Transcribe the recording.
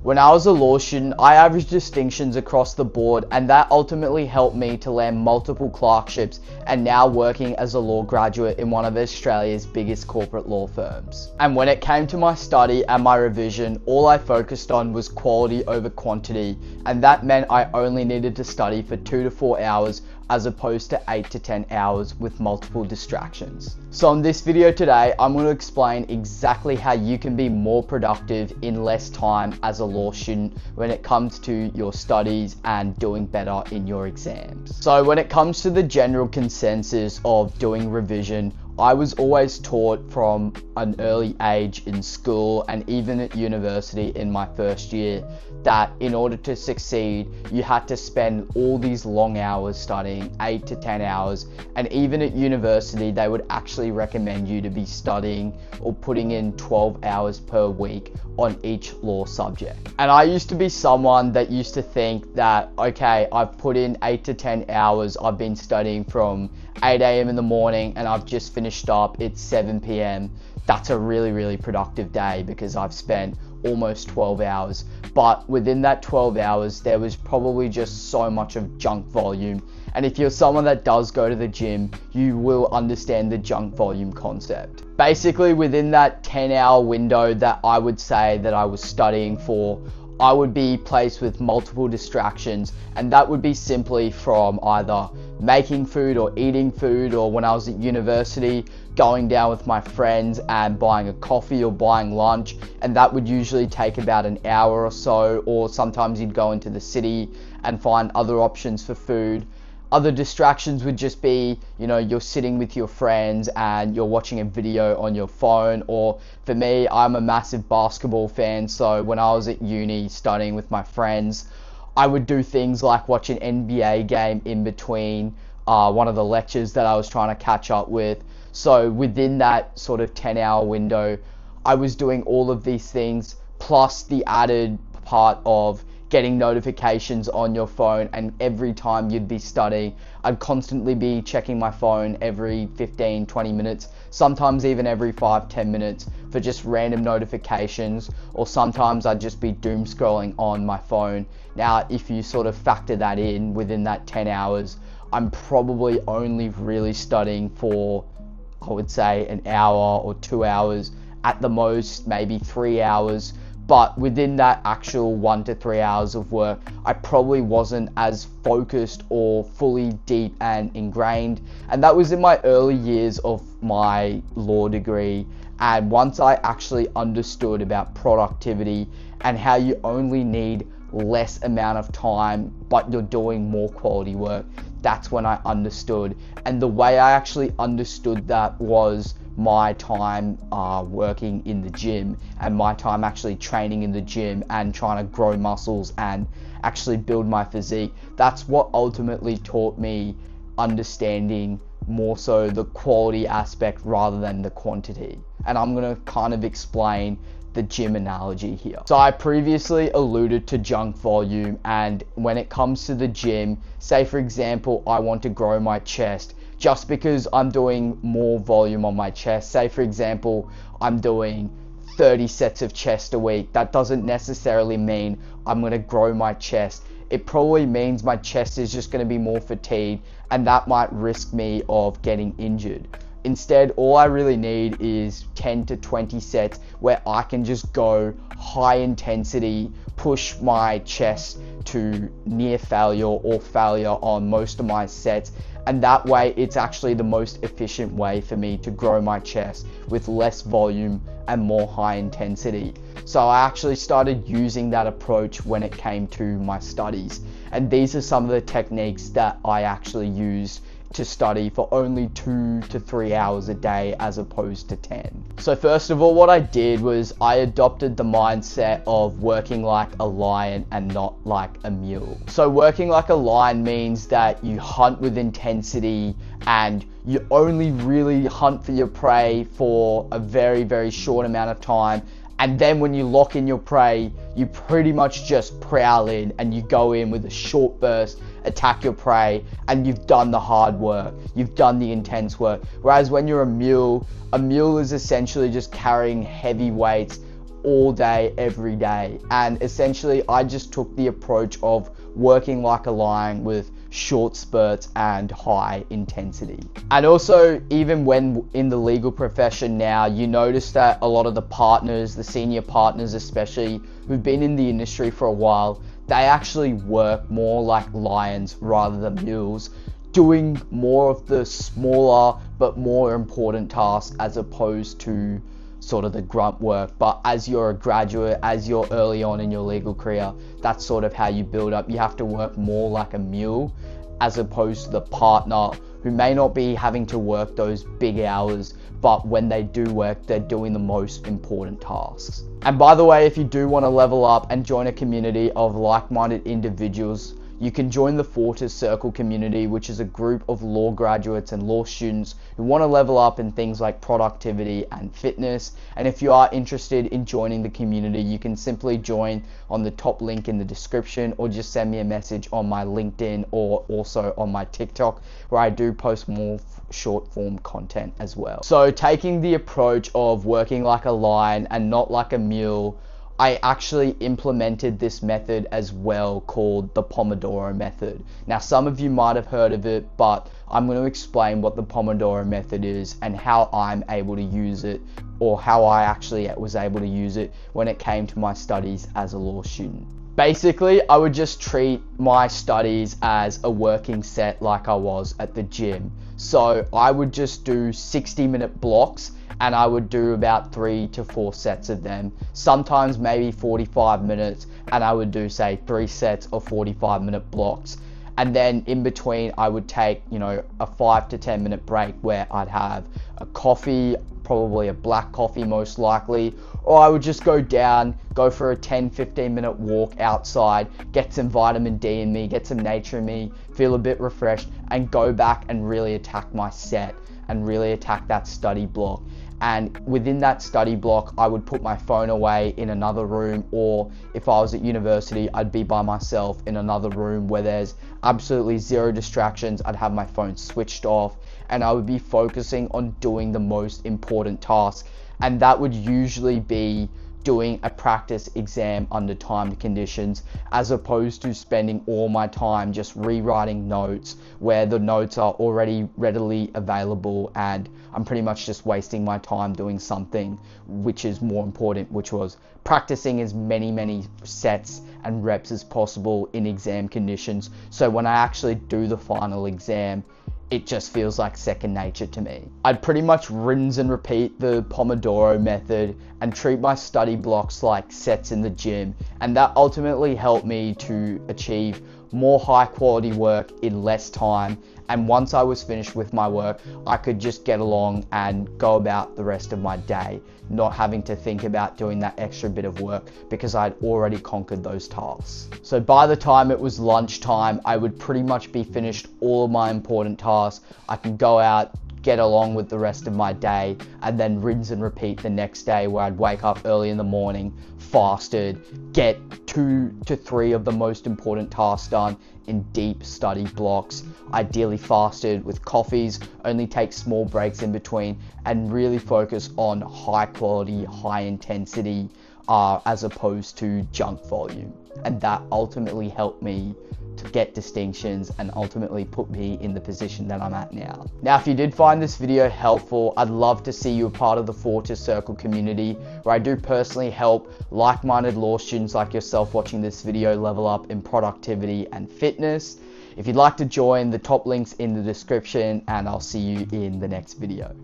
When I was a law student, I averaged distinctions across the board, and that ultimately helped me to land multiple clerkships and now working as a law graduate in one of Australia's biggest corporate law firms. And when it came to my study and my revision, all I focused on was quality over quantity, and that meant I only needed to study for 2 to 4 hours as opposed to 8 to 10 hours with multiple distractions. So in this video today, I'm going to explain exactly how you can be more productive in less time as a law student when it comes to your studies and doing better in your exams. So when it comes to the general consensus of doing revision, I was always taught from an early age in school and even at university in my first year that in order to succeed, you had to spend all these long hours studying, 8 to 10 hours, and even at university, they would actually recommend you to be studying or putting in 12 hours per week on each law subject. And I used to be someone that used to think that, okay, I've put in 8 to 10 hours, I've been studying from 8 a.m. in the morning and I've just finished up, it's 7 p.m. That's a really productive day because I've spent almost 12 hours. But within that 12 hours, there was probably just so much of junk volume. And if you're someone that does go to the gym, you will understand the junk volume concept. Basically, within that 10-hour window that I would say that I was studying for, I would be placed with multiple distractions, and that would be simply from either making food or eating food, or when I was at university, going down with my friends and buying a coffee or buying lunch, and that would usually take about an hour or so, or sometimes you'd go into the city and find other options for food. Other distractions would just be, you're sitting with your friends and you're watching a video on your phone, or for me, I'm a massive basketball fan, so when I was at uni studying with my friends, I would do things like watch an NBA game in between one of the lectures that I was trying to catch up with. So within that sort of 10-hour window, I was doing all of these things, plus the added part of getting notifications on your phone, and every time you'd be studying, I'd constantly be checking my phone every 15-20 minutes, sometimes even every 5-10 minutes for just random notifications, or sometimes I'd just be doom scrolling on my phone. Now, if you sort of factor that in within that 10 hours, I'm probably only really studying for, I would say, an hour or 2 hours, at the most maybe 3 hours. But within that actual 1 to 3 hours of work, I probably wasn't as focused or fully deep and ingrained. And that was in my early years of my law degree. And once I actually understood about productivity and how you only need less amount of time, but you're doing more quality work, that's when I understood. And the way I actually understood that was my time working in the gym, and my time actually training in the gym and trying to grow muscles and actually build my physique. That's what ultimately taught me understanding more so the quality aspect rather than the quantity. And I'm going to kind of explain the gym analogy here. So I previously alluded to junk volume, and when it comes to the gym, say for example, I want to grow my chest. Just because I'm doing more volume on my chest, say for example, I'm doing 30 sets of chest a week, that doesn't necessarily mean I'm going to grow my chest. It probably means my chest is just going to be more fatigued, and that might risk me of getting injured. Instead, all I really need is 10 to 20 sets where I can just go high intensity, push my chest to near failure or failure on most of my sets. And that way, it's actually the most efficient way for me to grow my chest with less volume and more high intensity. So I actually started using that approach when it came to my studies. And these are some of the techniques that I actually use to study for only 2 to 3 hours a day as opposed to 10. So first of all, what I did was I adopted the mindset of working like a lion and not like a mule. So working like a lion means that you hunt with intensity and you only really hunt for your prey for a very short amount of time. And then when you lock in your prey, you pretty much just prowl in and you go in with a short burst, attack your prey, and you've done the hard work. You've done the intense work. Whereas when you're a mule is essentially just carrying heavy weights all day, every day. And essentially, I just took the approach of working like a lion with short spurts and high intensity. And also, even when in the legal profession now, you notice that a lot of the partners, the senior partners especially, who've been in the industry for a while, they actually work more like lions rather than mules, doing more of the smaller but more important tasks as opposed to sort of the grunt work. But as you're a graduate, as you're early on in your legal career, that's sort of how you build up. You have to work more like a mule as opposed to the partner who may not be having to work those big hours, but when they do work, they're doing the most important tasks. And by the way, if you do want to level up and join a community of like-minded individuals, you can join the Fortis Circle community, which is a group of law graduates and law students who want to level up in things like productivity and fitness. And if you are interested in joining the community, you can simply join on the top link in the description, or just send me a message on my LinkedIn or also on my TikTok, where I do post more short form content as well. So taking the approach of working like a lion and not like a mule, I actually implemented this method as well, called the Pomodoro method. Now, some of you might have heard of it, but I'm going to explain what the Pomodoro method is and how I'm able to use it, or how I actually was able to use it when it came to my studies as a law student. Basically, I would just treat my studies as a working set like I was at the gym. So I would just do 60-minute blocks, and I would do about 3 to 4 sets of them, sometimes maybe 45 minutes, and I would do say 3 sets of 45-minute blocks. And then in between, I would take, a 5 to 10 minute break where I'd have a coffee, probably a black coffee most likely, or I would just go for a 10-15 minute walk outside, get some vitamin D in me, get some nature in me, feel a bit refreshed, and go back and really attack my set and really attack that study block. And within that study block, I would put my phone away in another room, or if I was at university, I'd be by myself in another room where there's absolutely zero distractions. I'd have my phone switched off, and I would be focusing on doing the most important task. And that would usually be doing a practice exam under timed conditions, as opposed to spending all my time just rewriting notes where the notes are already readily available, and I'm pretty much just wasting my time doing something which is more important, which was practicing as many sets and reps as possible in exam conditions, so when I actually do the final exam, it just feels like second nature to me. I'd pretty much rinse and repeat the Pomodoro method and treat my study blocks like sets in the gym, and that ultimately helped me to achieve more high quality work in less time. And once I was finished with my work, I could just get along and go about the rest of my day, not having to think about doing that extra bit of work because I'd already conquered those tasks. So by the time it was lunchtime, I would pretty much be finished all of my important tasks. I could go out, get along with the rest of my day, and then rinse and repeat the next day, where I'd wake up early in the morning, fasted, get 2 to 3 of the most important tasks done in deep study blocks, ideally fasted with coffees, only take small breaks in between, and really focus on high quality, high intensity, as opposed to junk volume. And that ultimately helped me to get distinctions and ultimately put me in the position that I'm at now. Now, if you did find this video helpful, I'd love to see you a part of the Fortis Circle community, where I do personally help like-minded law students like yourself watching this video level up in productivity and fitness. If you'd like to join, the top link's in the description, and I'll see you in the next video.